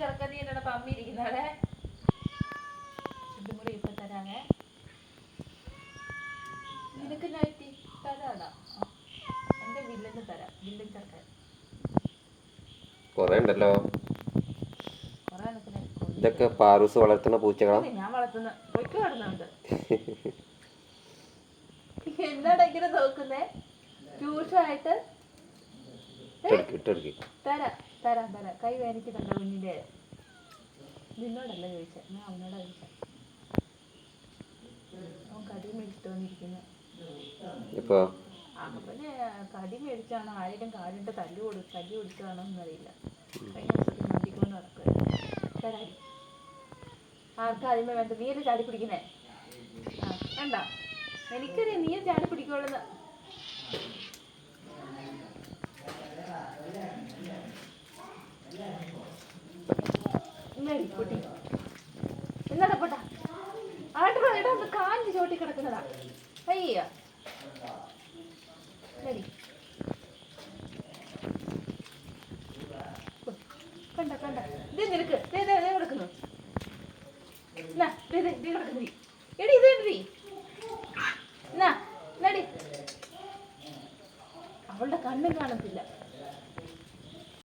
ചെറുക്കൻ നീ എന്നോട് പമ്മി ഇരിക്കുന്നവിടെ ചുണ്ടുമുറി ഇപ്പൊ തരാമേ. നിനക്ക് നൈറ്റി തരാടാ, എന്റെ വില്ലന് തരാം. വില്ലൻ ചെറുക്കൻ കൊറേ ഉണ്ടല്ലോ. ഇതൊക്കെ പാറൂസ് വളർത്തുന്ന പൂച്ചകളാ. ഞാൻ വളർത്തുന്ന പൊയ്ക്ക് കിടന്നുണ്ട്. എന്താടാ ഇങ്ങനെ നോക്കുന്നേ? ട്യൂഷനായിട്ട് തരാം തരാം തരാം. കൈ വേനിക്കുന്നുണ്ടോ കുഞ്ഞിന്റെ? നിന്നോടല്ല ചോദിച്ചേ, ഞാൻ അവനോടാ ചോദിച്ചേ. അവൻ കടി മേടിച്ചിട്ട് വന്നിരിക്കുന്നു. അവന് കടി മേടിച്ചാണോ ആരെങ്കിലും കാലിട്ട് തല്ലി കൊടുക്കുകയാണോ എന്നറിയില്ല. കഴിഞ്ഞ ദിവസത്തിൽ മന്തിക്കൊണ്ട് നടക്കുക. തരാടി ആർക്കാ ആദ്യമേ വേണ്ട? നീയല്ലേ ചാടി പിടിക്കുന്നേ? ആ വേണ്ട, എനിക്കറിയാം നീയെ ചാടി പിടിക്കുള്ളൂന്ന്. പൊട്ടി എന്നാടാ പൊട്ടാ? ആട്ടോ ഇടാ, കാഞ്ചി ചോട്ടി കിടക്കുന്നതാ. അയ്യ കണ്ട കണ്ട ഇത് നിനക്ക് കിടക്കുന്നു. കിടക്കുന്നു എടി, ഇത് എടി അവളുടെ കണ്ണും കാണത്തില്ല.